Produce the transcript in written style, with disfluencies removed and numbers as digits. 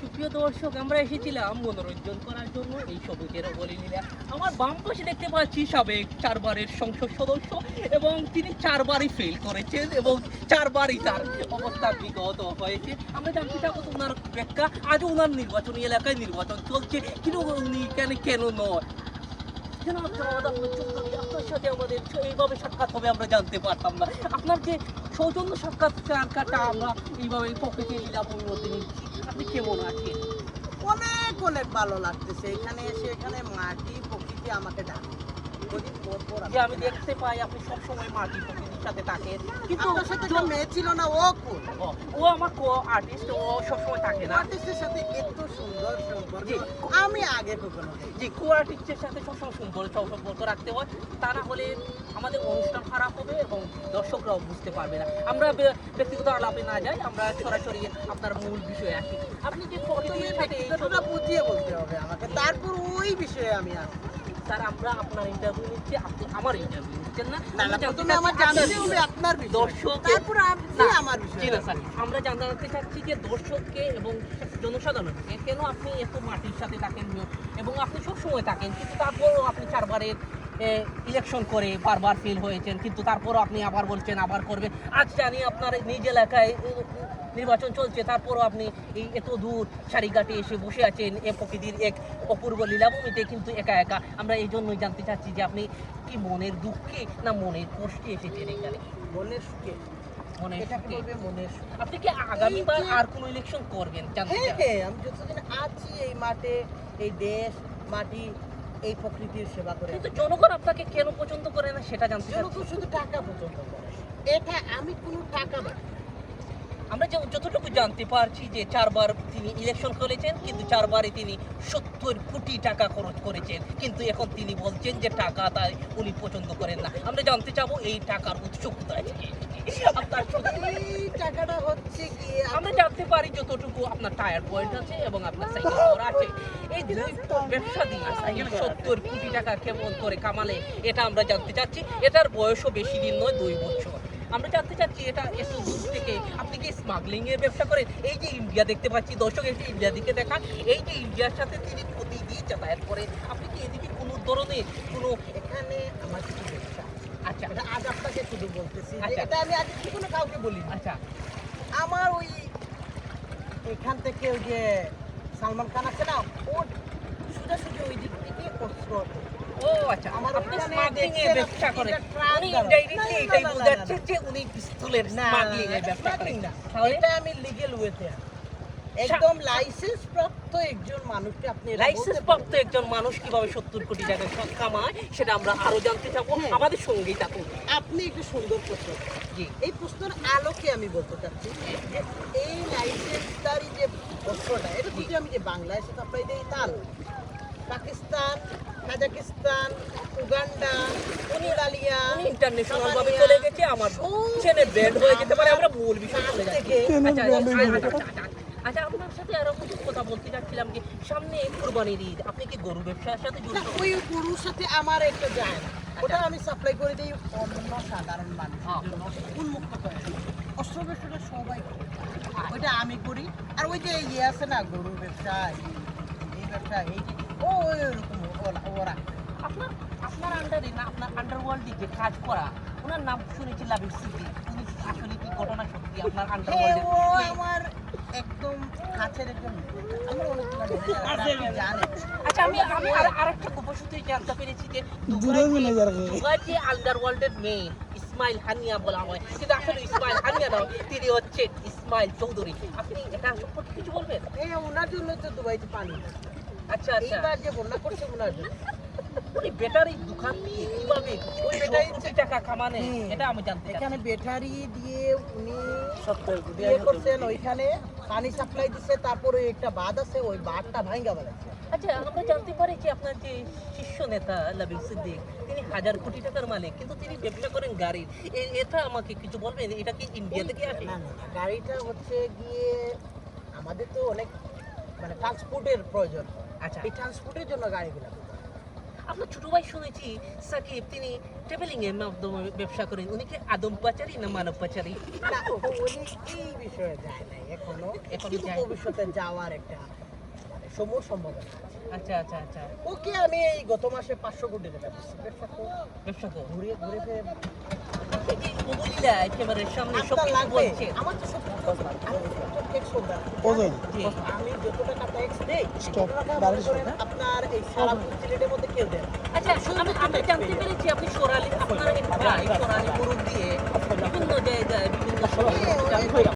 সুপ্রিয় দর্শক, আমরা এসেছিলাম মনোরঞ্জন করার জন্য এই সবুজের বলে নিলে। আমার বাম পাশে দেখতে পাচ্ছি সাবেক 4 বারের সংসদ সদস্য, এবং তিনি 4 বারই ফেল করেছেন এবং 4 বারই তার অবস্থা বিগত হয়েছে। আমরা জানতে চাবো ওনার ব্যাখ্যা। আজও ওনার নির্বাচনী এলাকায় নির্বাচন চলছে, কিন্তু উনি কেন নয়। আপনার সাথে আমাদের এইভাবে সাক্ষাৎ হবে আমরা জানতে পারতাম না। আপনার যে সৌজন্য সাক্ষাৎকারটা আমরা এইভাবে পকেটে নিলাম ওর মধ্যে নিচ্ছি। আপনি কেমন আছেন? অনেক অনেক ভালো লাগতেছে এখানে এসে। এখানে মাটি প্রকৃতি আমাকে ডাকে। যে আমি দেখতে পাই আপনি সবসময় মাটি প্রকৃতির সাথে থাকেন, কিন্তু আপনার সাথে একটা মেয়ে ছিল না, ও কোন? ও আমার কো আর্টিস্ট, ও সবসময় থাকে না। আর্টিস্টের সাথে এত সুন্দর সম্পর্ক আমি আগে কখনো যে কো আর্টিস্টের সাথে সবসময় সুন্দর সম্পর্ক রাখতে হয়, তা না হলে আমাদের অনুষ্ঠান খারাপ হবে এবং দর্শকরাও বুঝতে পারবে না। আমরা ব্যক্তিগত আলাপে না যাই, আমরা সরাসরি আপনার মূল বিষয়ে আসি। আপনি যে প্রকৃতির সাথে ব্যক্তিগতটা বুঝিয়ে বলতে হবে আমাকে, তারপর ওই বিষয়ে আমি আসি। স্যার, আমরা আপনার ইন্টারভিউ নিচ্ছি, আপনি আমার ইন্টারভিউ নিচ্ছেন না। প্রথমে আমার জানতে হবে আপনার বিষয়, দর্শক, তারপর আপনি আমার বিষয়। না স্যার, আমরা জানতে চাচ্ছি যে দর্শককে এবং জনসাধারণকে কেন আপনি এত মাটির সাথে থাকেন এবং আপনি সবসময় থাকেন, কিন্তু তারপরও আপনি 4 বারের ইলেকশন করে বারবার ফেল হয়েছেন, কিন্তু তারপরও আপনি আবার বলছেন আবার করবেন। আজ জানি আপনার নিজ এলাকায় নির্বাচন চলছে, তারপরও আপনি এই এত দূর সারিঘাটে এসে বসে আছেন এ প্রকৃতির এক অপূর্ব লীলাভূমিতে, কিন্তু একা একা। আমরা এই জন্যই জানতে চাচ্ছি যে আপনি কি মনের দুঃখে না মনের কষ্টে এসেছেন এখানে? মনের সুখে। আপনি কি আগামীবার আর কোনো ইলেকশন করবেন? হ্যাঁ, আমি যতদিন আছি এই মাঠে, এই দেশ মাটি, এই প্রকৃতির সেবা করে। কিন্তু জনগণ আপনাকে কেন পছন্দ করে না সেটা জানতে চাচ্ছি। জনগণ শুধু টাকা পছন্দ করে, এটা আমি কোনো টাকা না। আমরা যতটুকু জানতে পারছি যে 4 বার তিনি ইলেকশন করেছেন, কিন্তু 4 বারে তিনি 70 কোটি টাকা খরচ করেছেন, কিন্তু এখন তিনি বলছেন যে টাকা তাই উনি পছন্দ করেন না। আমরা জানতে চাবো এই টাকার উৎস কোথায় থেকে। এই টাকাটা হচ্ছে কি, আমরা জানতে পারি যতটুকু আপনার টায়ার পয়েন্ট আছে এবং আপনার সাইকেল ঘর আছে, এই দুই ব্যবসা দিয়ে 70 কোটি টাকা কেমন করে কামালে এটা আমরা জানতে চাচ্ছি। এটার বয়সও বেশি দিন নয়, 2 বছর। আমরা জানতে চাচ্ছি এটা এত দূর থেকে আপনি কি স্মাগলিং এর ব্যবসা করেন? এই যে ইন্ডিয়া দেখতে পাচ্ছি, দর্শক একটু ইন্ডিয়া দিকে দেখান, এই যে ইন্ডিয়ার সাথে তিনি প্রতিদিন যাতায়াত করেন, আপনি কি এদিকে কোনো ধরনের কোনো এখানে আমার কিছু ব্যবসা। আচ্ছা, এটা আজ আপনাকে শুধু বলতেছি, আচ্ছা। এটা আমি আগে কোনো কাউকে বলি। আচ্ছা, আমার ওই এখান থেকে ওই যে সালমান খান আছে না, ওর সোজাসুজি ওই দিক থেকে অস্ত্র। ও আচ্ছা, আমার আপনি ওখানে স্মাগলিং এর দেখছেন ব্যবসা আপনি করেন। এটা ট্রাক উনি দ্বারা। ইনডাইরেক্টলি না, এটাই না, না, বোঝাচ্ছেন না, যে উনি পিস্তলের না, স্মাগলিং এর ব্যবসা smuggling করেন। না। তাহলে এটা আমি লিগ্যাল ওয়েতে একদম লাইসেন্স প্রাপ্ত একজন মানুষকে আপনি এটা লাইসেন্স বলতে প্রাপ্ত একজন মানুষ কিভাবে 70 কোটি টাকা কামায় সেটা আমরা আরো জানতে চাবো। হ্যাঁ। আমাদের সঙ্গেই থাকুন। পারেন। আপনি একটু সুন্দর প্রশ্ন করেন। জি, এই প্রশ্নের আলোকে আমি বলতে চাচ্ছি যে এই লাইসেন্সদারি যে বস্ত্রটা, এটা যদি আমি যে বাংলাদেশে সাপ্লাই দিই, তার পাকিস্তান, কাজাকিস্তান, উগান্ডা, উনিলালিয়া, উনি ইন্টারন্যাশনাল ভাবে চলে গেছে, আমার চ্যানেল ব্যান্ড হয়ে যেতে পারে। আমরা মূল বিষয় চলে যাচ্ছি। আচ্ছা, আপনার সাথে আরো কিছু কথা বলতে চাচ্ছিলাম যে সামনে কুরবানির ঈদ, আপনি কি গরু ব্যবসার সাথে না, জড়িত? ওই গরুর সাথে আমার একটা যায় না। ওটা আমি সাপ্লাই করে দিই অন্য সাধারণ মানুষের জন্য, উন্মুক্ত করে দিই। অস্ত্র ব্যবসাটা সবাই করে, ওইটা আমি করি। আর ওই যে ইয়ে আছে না, গরুর ব্যবসা, এই ব্যবসা, এই ও ওইরকম ওরা। আপনার আপনার আন্ডারে না, আপনার আন্ডারওয়ার্ল্ডে যে কাজ করা, ওনার নাম শুনেছি লাবিব সিদ্দিক। উনি আসলে কি ঘটনা সত্যি আপনার হ্যাঁ, আন্ডারওয়ার্ল্ডে? ও আমার একদম কাছের একজন, আমার অনেকগুলো ম্যানেজার জানে। আচ্ছা, আমি আরেকটা গোপসূত্রে জানতে পেরেছি যে দুবাই যে আন্ডারওয়ার্ল্ডের মেয়ে ইসমাইল হানিয়া বলা হয়, কিন্তু আসলে ইসমাইল হানিয়া নয়, তিনি হচ্ছে ইসমাইল চৌধুরী। আপনি এটা সম্পর্কে কিছু বলবেন? হ্যাঁ, ওনার জন্য তো দুবাইতে পানি। আচ্ছা আচ্ছা, এইবার যে বন্যা করছে ওনার জন্য। উনি ব্যাটারি দোকান দিয়ে কিভাবে ওই ব্যাটারি 70 কোটি টাকা কামানে হুম। এটা আমি জানতে চাই। এখানে ব্যাটারি দিয়ে উনি বিয়ে করছেন, ওইখানে পানি সাপ্লাই দিচ্ছে, তারপরে একটা বাঁধ আছে, ওই বাঁধটা ভাঙ্গা বেড়াচ্ছে। আচ্ছা, আমরা জানতে পারি যে আপনার যে শীর্ষ নেতা লাবিব সিদ্দিক, তিনি 1000 কোটি টাকার মালিক, কিন্তু তিনি ব্যবসা করেন গাড়ির। এটা আমাকে কিছু বলবেন, এটা কি ইন্ডিয়া থেকে আসে? না, না, না, গাড়িটা হচ্ছে গিয়ে আমাদের তো অনেক মানে ট্রান্সপোর্টের প্রয়োজন। আচ্ছা, এই ট্রান্সপোর্টের জন্য গাড়িগুলো। আপনার ছোট ভাই শুনেছি সাকিব তিনি ট্রাভেলিং এর মাধ্যমে ব্যবসা করেন, উনি কি আদম পাচারি না মানব পাচারি? না, উনি এই বিষয়ে যায় নাই এখনো, এখনো কিন্তু যায় নাই। ভবিষ্যতে যাওয়ার একটা মানে সম্ভাবনা আছে। আচ্ছা আচ্ছা আচ্ছা, ওকে আমি এই গত মাসে 500 কোটি টাকা দিচ্ছি, ব্যবসা তো ব্যবসা কর। ঘুরে ঘুরে ফিরে আপনি যে অবলীলা একেবারে সামনে সব আপনার কিছু লাগবে, বলছে। আমার তো সব আমি তো ট্যাক্স হোল্ডার। জি। আমি যত টাকা ট্যাক্স দেই Stop. তত টাকা বাড়ির মনে করেন সাথে। আপনার এই সারা সিলেটের মধ্যে কেউ দেয় না। আচ্ছা, আমি জানতে পেরেছি আপনি সোরালি, আপনার এক ভাই সোরালি মুরুখ দিয়ে বিভিন্ন জায়গায় বিভিন্ন সময়